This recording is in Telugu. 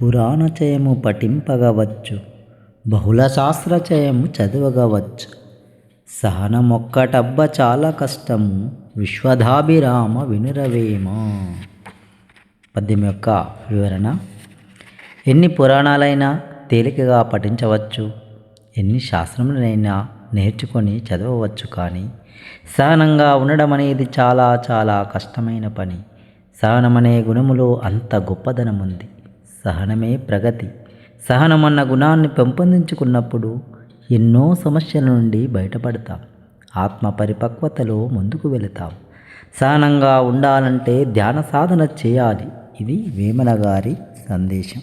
పురాణచయము పఠింపగవచ్చు, బహుళ శాస్త్రచయము చదవగవచ్చు. సహనమొక్కటబ్బ చాలా కష్టము, విశ్వదాభిరామ వినురవేమా. పద్యం యొక్క వివరణ: ఎన్ని పురాణాలైనా తేలికగా పఠించవచ్చు, ఎన్ని శాస్త్రములైనా నేర్చుకొని చదవవచ్చు. కానీ సహనంగా ఉండడం అనేది చాలా చాలా కష్టమైన పని. సహనమనే గుణములో అంత గొప్పదనం ఉంది. సహనమే ప్రగతి. సహనమన్న గుణాన్ని పెంపొందించుకున్నప్పుడు ఎన్నో సమస్యల నుండి బయటపడతాం. ఆత్మ పరిపక్వతలో ముందుకు వెళతాం. సహనంగా ఉండాలంటే ధ్యాన సాధన చేయాలి. ఇది వేమన గారి సందేశం.